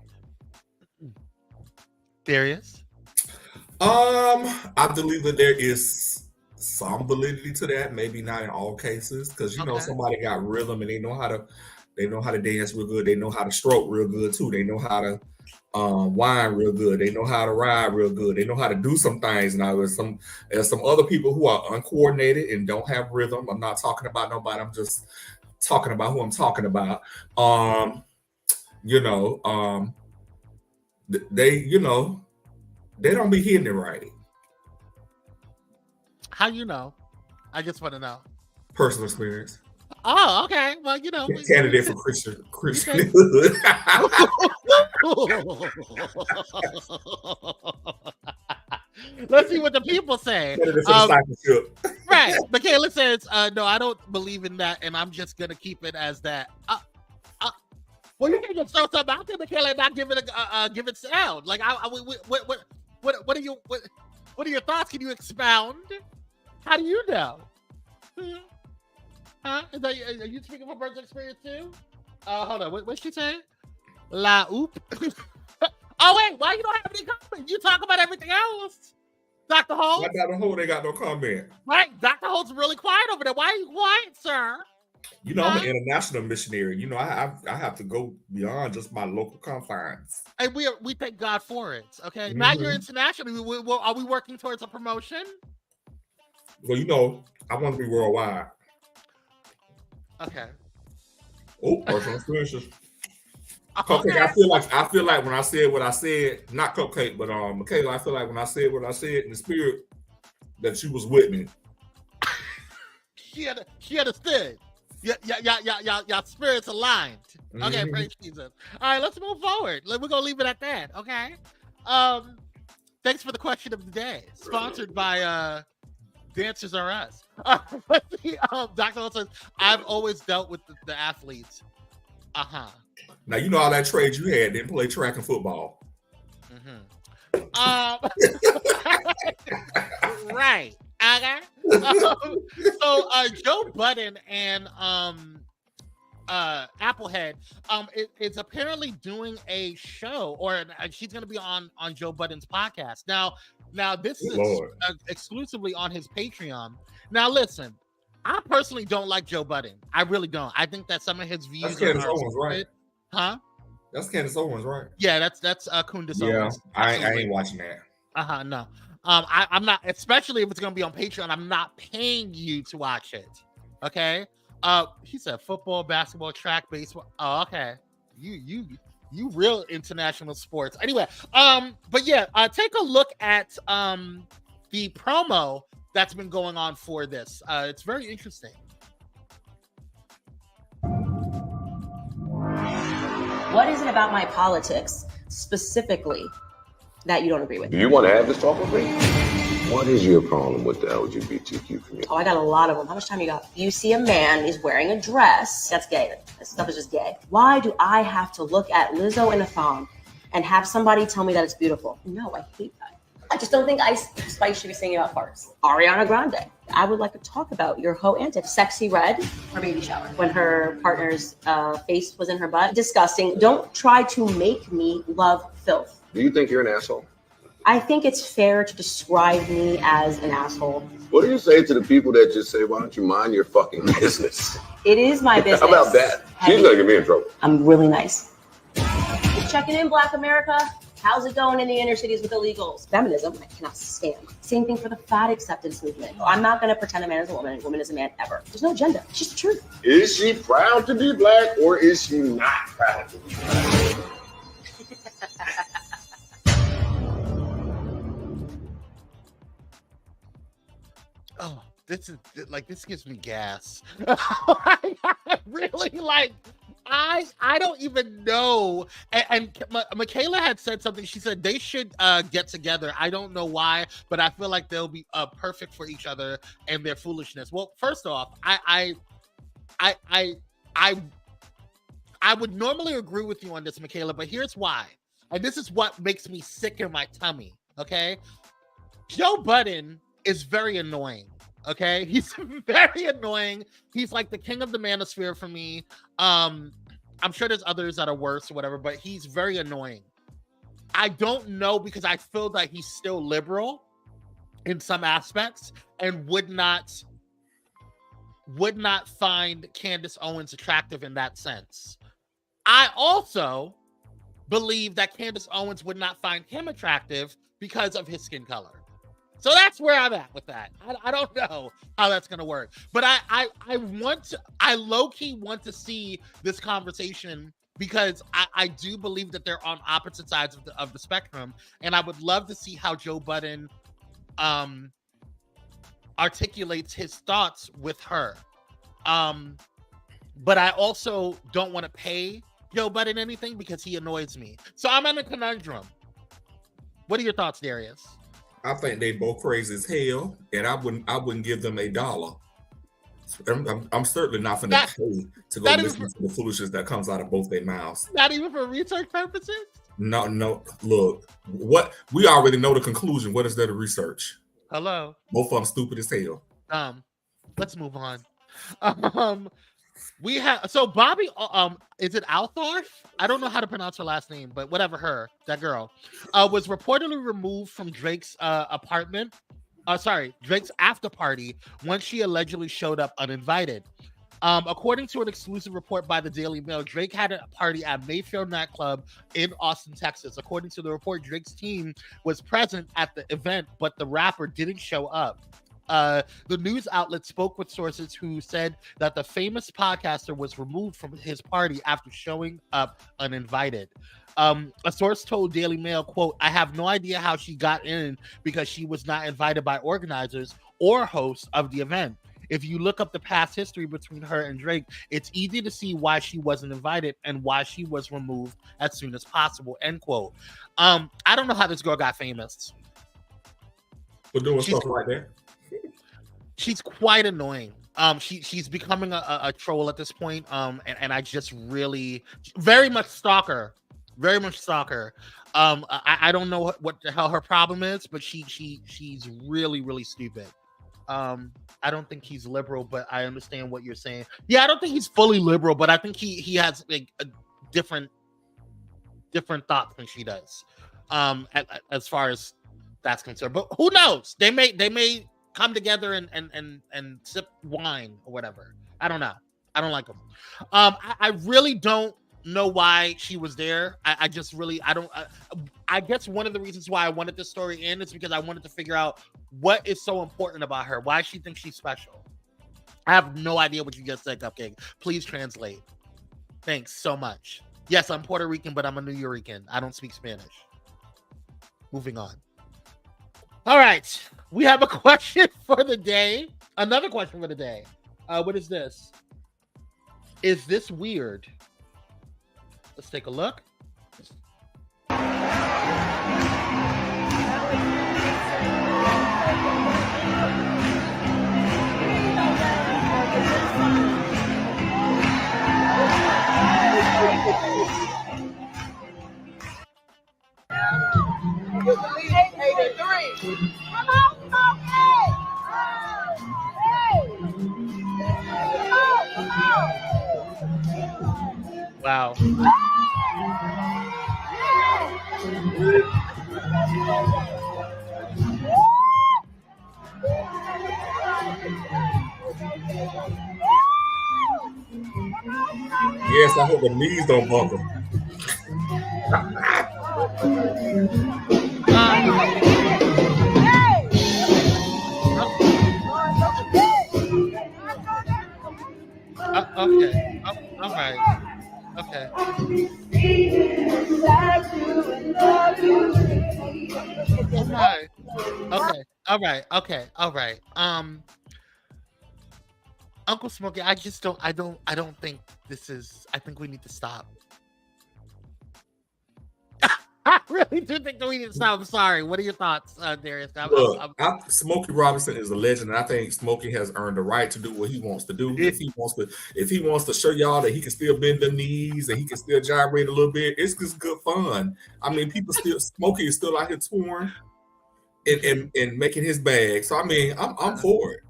Darius? I believe that there is some validity to that, maybe not in all cases, because you know somebody got rhythm and they know how to dance real good. They know how to stroke real good too. They know how to whine real good. They know how to ride real good. They know how to do some things. Now there's some other people who are uncoordinated and don't have rhythm. I'm not talking about nobody. I'm just talking about who I'm talking about. They don't be hitting it right. How you know? I just want to know. Personal experience. Oh, okay. Well, you know, candidate for Christian. Let's see what the people say. Right. Michaela says, no, I don't believe in that, and I'm just gonna keep it as that. Well, you can just throw something out there, Michaela, and not give it sound. Like, what are your thoughts? Can you expound? How do you know? Huh? Are you speaking from personal experience too? Hold on. What'd she say? La oop. Oh wait, why you don't have any comments? You talk about everything else. Dr. Holt? Dr. Holt ain't got no comment. Right. Dr. Holt's really quiet over there. Why are you quiet, sir? You know, I'm an international missionary. You know, I have to go beyond just my local confines. And we thank God for it. Okay. Mm-hmm. Now you're international. Are we working towards a promotion? Well, you know, I want to be worldwide. Okay. Oh, personal experiences. Cupcake, I feel like when I said what I said, not Cupcake, but Michaela, I feel like when I said what I said in the spirit, that she was with me. She understood. Y'all spirits aligned. Okay, mm-hmm. Praise Jesus. All right, let's move forward. We're gonna leave it at that. Okay. Thanks for the question of the day. Sponsored by Dancers Are Us. Let's see. Dr. Holt says, I've always dealt with the athletes. Now you know all that trade you had, didn't play track and football. Mm-hmm. Right. Okay. So Joe Budden and Applehead, it's apparently doing a show, or she's going to be on Joe Budden's podcast. Now this is exclusively on his Patreon. Now listen, I personally don't like Joe Budden. I really don't. I think that some of his views That's Candace Owens, right? Huh? That's Candace Owens, right? Yeah, that's Candace Owens. I ain't watching that. No. I'm not, especially if it's going to be on Patreon. I'm not paying you to watch it. Okay. He said football, basketball, track, baseball. Oh, okay. You real international sports. Anyway, but yeah, take a look at the promo that's been going on for this. It's very interesting. What is it about my politics specifically that you don't agree with? Do you want to have this talk with me? What is your problem with the LGBTQ community? Oh, I got a lot of them. How much time you got? You see a man is wearing a dress. That's gay. That stuff is just gay. Why do I have to look at Lizzo in a thong and have somebody tell me that it's beautiful? No, I hate that. I just don't think Spice should be singing about farts. Ariana Grande. I would like to talk about your hoe antics. Sexy Red, her baby shower, when her partner's face was in her butt. Disgusting. Don't try to make me love filth. Do you think you're an asshole? I think it's fair to describe me as an asshole. What do you say to the people that just say, why don't you mind your fucking business? It is my business. How about that? She's gonna get me in trouble. I'm really nice. Just checking in, Black America. How's it going in the inner cities with illegals? Feminism, I cannot stand. Same thing for the fat acceptance movement. I'm not going to pretend a man is a woman and a woman is a man ever. There's no agenda. It's just the truth. Is she proud to be black or is she not proud to be black? Oh, this gives me gas. Really, like, I don't even know. And Michaela had said something. She said they should get together. I don't know why, but I feel like they'll be perfect for each other and their foolishness. Well, first off, I would normally agree with you on this, Michaela, but here's why. And this is what makes me sick in my tummy. Okay, Joe Budden is very annoying. Okay, he's very annoying. He's like the king of the manosphere for me. I'm sure there's others that are worse or whatever, but he's very annoying. I don't know, because I feel that he's still liberal in some aspects and would not find Candace Owens attractive in that sense. I also believe that Candace Owens would not find him attractive because of his skin color. So that's where I'm at with that. I don't know how that's going to work, but I low-key want to see this conversation, because I do believe that they're on opposite sides of the spectrum, and I would love to see how Joe Budden articulates his thoughts with her. But I also don't want to pay Joe Budden anything because he annoys me. So I'm in a conundrum. What are your thoughts, Darius? I think they both crazy as hell, and I wouldn't give them $1. I'm certainly not going to pay to go listen to the foolishness that comes out of both their mouths. Not even for research purposes? No. Look, what we already know the conclusion. What is there to research? Hello. Both of them stupid as hell. Let's move on. We have Bobbi. Is it Althoff? I don't know how to pronounce her last name, but whatever. That girl was reportedly removed from Drake's apartment. Drake's after party when she allegedly showed up uninvited. According to an exclusive report by the Daily Mail, Drake had a party at Mayfair nightclub in Austin, Texas. According to the report, Drake's team was present at the event, but the rapper didn't show up. The news outlet spoke with sources who said that the famous podcaster was removed from his party after showing up uninvited. A source told Daily Mail, quote, "I have no idea how she got in because she was not invited by organizers or hosts of the event. If you look up the past history between her and Drake, it's easy to see why she wasn't invited and why she was removed as soon as possible," end quote. I don't know how this girl got famous. For doing stuff like that. She's quite annoying. She's becoming a troll at this point. And I just really very much stalker. I don't know what the hell her problem is, but she's really, really stupid. I don't think he's liberal, but I understand what you're saying. Yeah, I don't think he's fully liberal, but I think he has like a different thoughts than she does. As far as that's concerned, but who knows? They may come together and sip wine or whatever. I don't know. I don't like them. I really don't know why she was there. I just really I guess one of the reasons why I wanted this story in is because I wanted to figure out what is so important about her, why she thinks she's special. I have no idea what you just said, Cupcake. Please translate. Thanks so much. Yes, I'm Puerto Rican, but I'm a New Yorican. I don't speak Spanish. Moving on. All right. We have a question for the day. Another question for the day. What is this? Is this weird? Let's take a look. Wow. Yes, I hope the knees don't buckle. Okay. All right. Okay. All right. Uncle Smokey, I don't think this is. I think we need to stop. I really do think that we need to stop. I'm sorry. What are your thoughts, Darius? Smokey Robinson is a legend, and I think Smokey has earned the right to do what he wants to do. If he wants to show y'all that he can still bend the knees and he can still gyrate a little bit, it's just good fun. I mean, Smokey is still out here touring and making his bag. So I mean, I'm for it.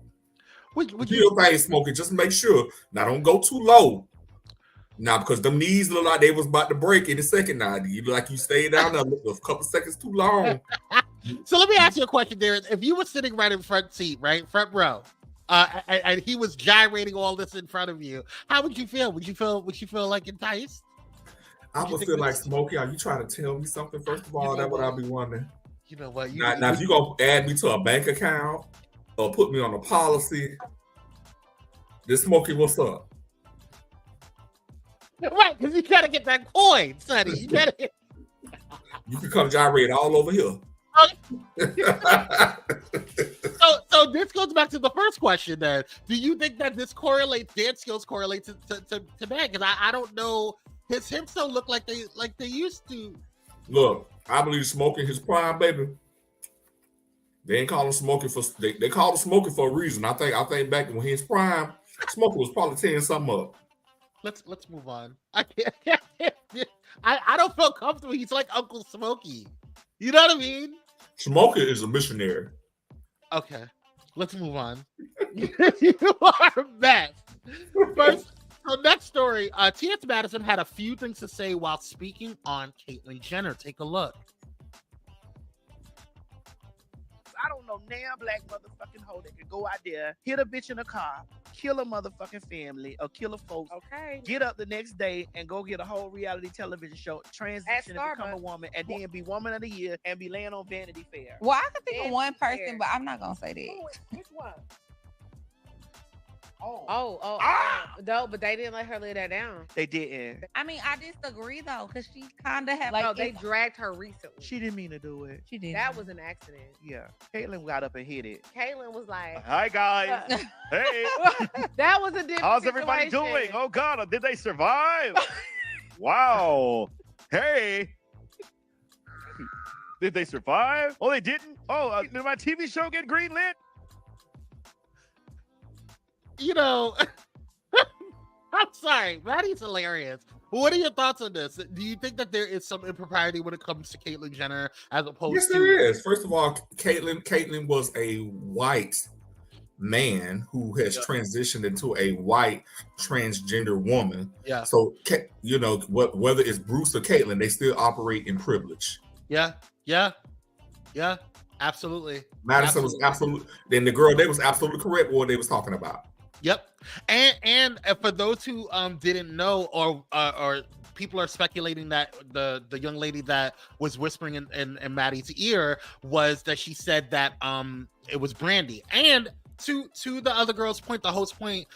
Would you do your thing, Smokey? Just make sure now don't go too low. Now, because them knees look like they was about to break in a second now. You look like you stayed down there a couple seconds too long. So let me ask you a question, Darius. If you were sitting right in front seat, right, front row, and he was gyrating all this in front of you, how would you feel? Would you feel like enticed? I would feel like, Smokey, are you trying to tell me something? First of all, that's what I'll be wondering. You know what? Now, if you're going to add me to a bank account or put me on a policy, this Smokey, what's up? Right, because you gotta get that coin, Sonny. You can come gyrate all over here. So this goes back to the first question then. Do you think that this correlates, dance skills correlate to that? Because I don't know, his hips don't look like they used to. Look, I believe Smokey his prime, baby. They ain't call him Smokey they called him Smokey for a reason. I think back when he was prime, Smokey was probably tearing something up. Let's move on. I don't feel comfortable. He's like Uncle Smokey. You know what I mean? Smokey is a missionary. Okay, let's move on. You are best. First, so next story. T.S. Madison had a few things to say while speaking on Caitlyn Jenner. Take a look. I don't know damn black motherfucking hoe that can go out there, hit a bitch in a car, kill a motherfucking family, or kill a folks. Okay. Get up the next day and go get a whole reality television show, transition and become a woman, and then be woman of the year and be laying on Vanity Fair. Well, I could think of one person, but I'm not gonna say that. Which one? No, but they didn't let her lay that down. They didn't. I mean, I disagree though, because she kind of had no, they dragged her recently. She didn't mean to do it. She did. That was an accident. Yeah. Caitlyn got up and hit it. Caitlyn was like, "Hi guys, hey, that was a different. How's everybody doing? Oh God, did they survive? Wow. Hey, did they survive? Oh, they didn't. Oh, did my TV show get greenlit? You know, I'm sorry, Maddie's hilarious. What are your thoughts on this? Do you think that there is some impropriety when it comes to Caitlyn Jenner as opposed to? Yes, there is. First of all, Caitlyn was a white man who has transitioned into a white transgender woman. Yeah. So, you know, whether it's Bruce or Caitlyn, they still operate in privilege. Yeah. Absolutely. Madison was absolutely. Then the girl, they was absolutely correct with what they was talking about. Yep. And for those who didn't know, or people are speculating that the young lady that was whispering in Maddie's ear was that she said that it was Brandy. And to the other girl's point, the host's point,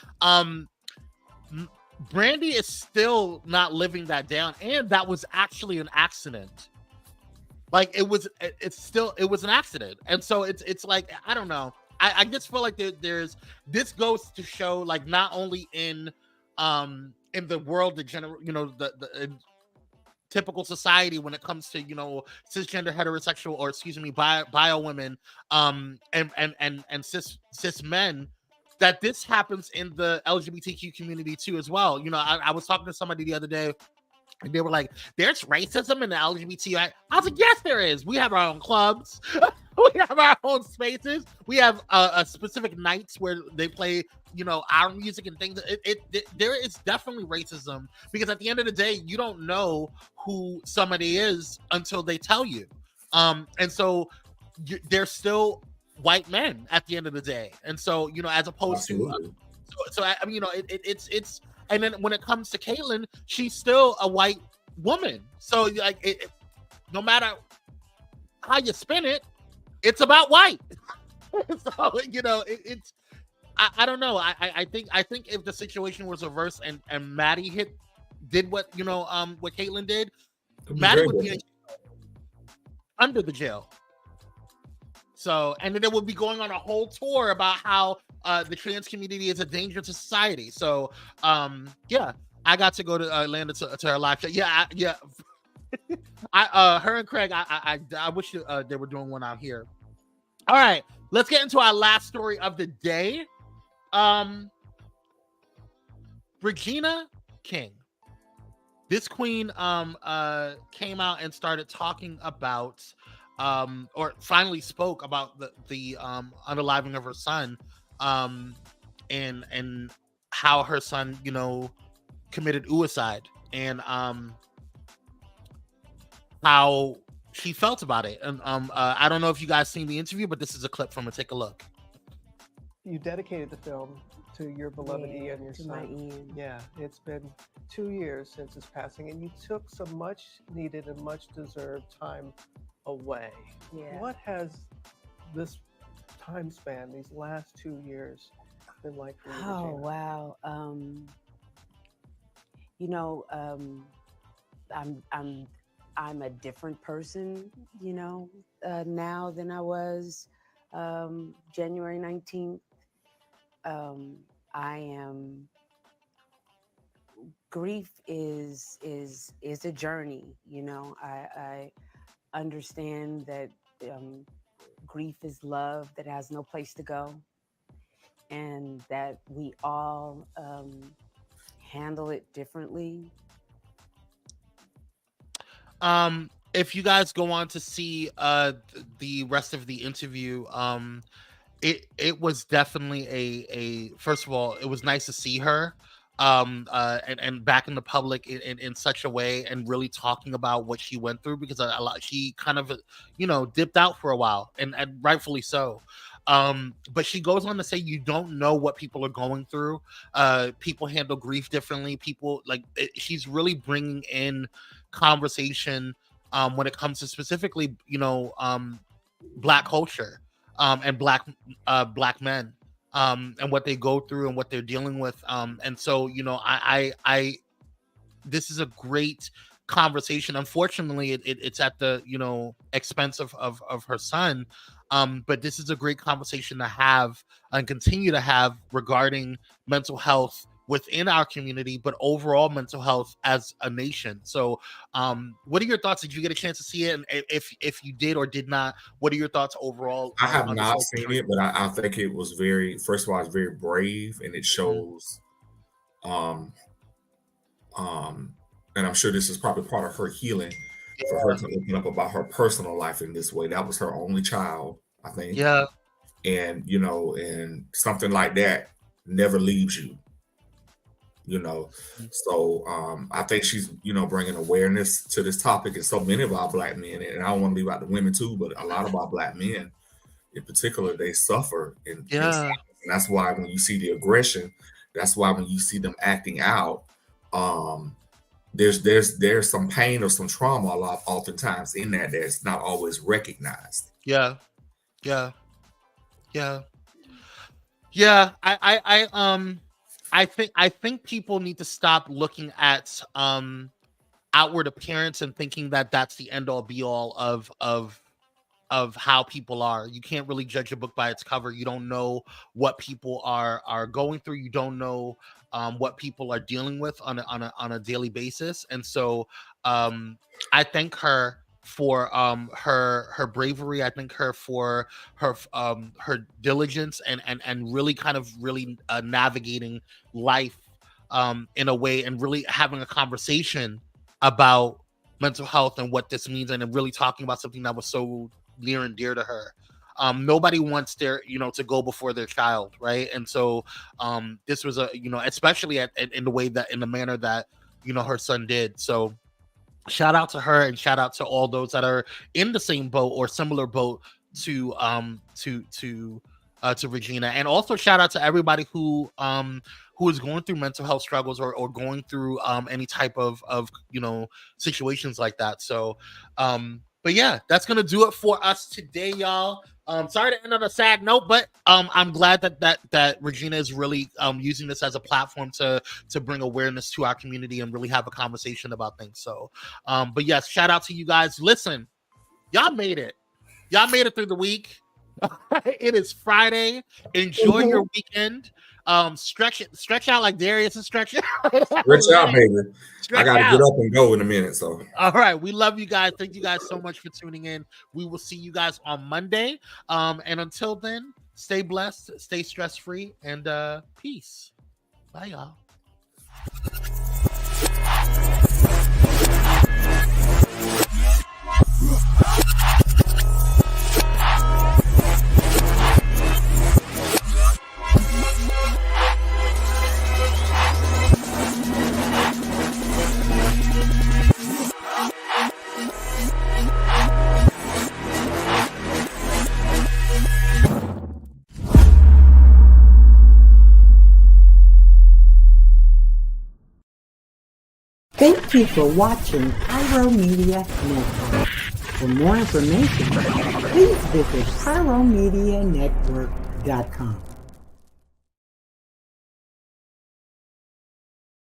Brandy is still not living that down, and that was actually an accident. Like it was an accident, and so it's like, I don't know. I just feel like there's this goes to show, like, not only in the world, the general, you know, the typical society when it comes to, you know, cisgender heterosexual, or excuse me, bio women, and cis men, that this happens in the LGBTQ community too as well. You know, I was talking to somebody the other day, and they were like, there's racism in the LGBTI. I was like, yes, there is. We have our own clubs. We have our own spaces. We have a specific nights where they play, you know, our music and things. There is definitely racism, because at the end of the day, you don't know who somebody is until they tell you. And so they're still white men at the end of the day. And so, you know, as opposed to, so I mean, you know, it's, and then when it comes to Caitlyn, she's still a white woman. So like, no matter how you spin it, it's about white. So, you know, it's, I don't know. I think if the situation was reversed and Maddie did what, you know, what Caitlyn did, Maddie would be under the jail. So, and then it would be going on a whole tour about how the trans community is a danger to society. So, yeah, I got to go to Atlanta to her live show. Yeah. Her and Craig, I wish they were doing one out here. All right, let's get into our last story of the day. Regina King. This queen came out and started talking about or finally spoke about the unaliving of her son, and how her son, you know, committed suicide, and how she felt about it. And I don't know if you guys seen the interview, but this is a clip from it. Take a look. You dedicated the film to your beloved Ian, your son. My Ian. Yeah, it's been 2 years since his passing, and you took some much needed and much deserved time away. Yeah. What has this time span, these last 2 years, been like for you? Oh, Regina? wow. You know, I'm a different person, you know, now than I was January 19th. I am, grief is a journey, you know. I understand that grief is love that has no place to go, and that we all handle it differently. If you guys go on to see the rest of the interview, it was definitely a first of all, it was nice to see her and back in the public in such a way, and really talking about what she went through, because she kind of, you know, dipped out for a while, and rightfully so. But she goes on to say, you don't know what people are going through. People handle grief differently. People she's really bringing in conversation when it comes to specifically, you know, Black culture and black men and what they go through and what they're dealing with. And so, you know, I this is a great conversation. Unfortunately, it's at the, you know, expense of her son. But this is a great conversation to have and continue to have regarding mental health within our community, but overall mental health as a nation. So what are your thoughts? Did you get a chance to see it? And if you did or did not, what are your thoughts overall? I have not seen it, but I think it was first of all, it's very brave, and it shows and I'm sure this is probably part of her healing, for her to open up about her personal life in this way. That was her only child, I think. Yeah. and you know, and something like that never leaves you. You know, so I think she's, you know, bringing awareness to this topic, and so many of our Black men, and I don't want to leave out the women too, but a lot of our Black men in particular, they suffer, and that's why when you see the aggression, that's why when you see them acting out, there's some pain or some trauma oftentimes in that that's not always recognized. I think people need to stop looking at outward appearance and thinking that that's the end all be all of how people are. You can't really judge a book by its cover. You don't know what people are going through. You don't know what people are dealing with on a daily basis. And so I thank her for her bravery. I thank her for her diligence and really kind of navigating life in a way, and really having a conversation about mental health and what this means, and really talking about something that was so near and dear to her. Nobody wants their, you know, to go before their child, right? And so this was a, you know, especially in the way that, in the manner that, you know, her son did. So shout out to her, and shout out to all those that are in the same boat or similar boat to Regina, and also shout out to everybody who is going through mental health struggles or going through any type of you know, situations like that. So but yeah, that's gonna do it for us today, y'all. Sorry to end on a sad note, but I'm glad that Regina is really using this as a platform to bring awareness to our community and really have a conversation about things. So but yes, shout out to you guys. Listen, y'all made it through the week. It is Friday. Enjoy your weekend. Stretch out like Darius is stretching. Stretch out, baby. I gotta get up and go in a minute. So all right, we love you guys. Thank you guys so much for tuning in. We will see you guys on Monday. And until then, stay blessed, stay stress-free, and peace. Bye, y'all. Thank you for watching Pyro Media Network. For more information, please visit pyromedianetwork.com.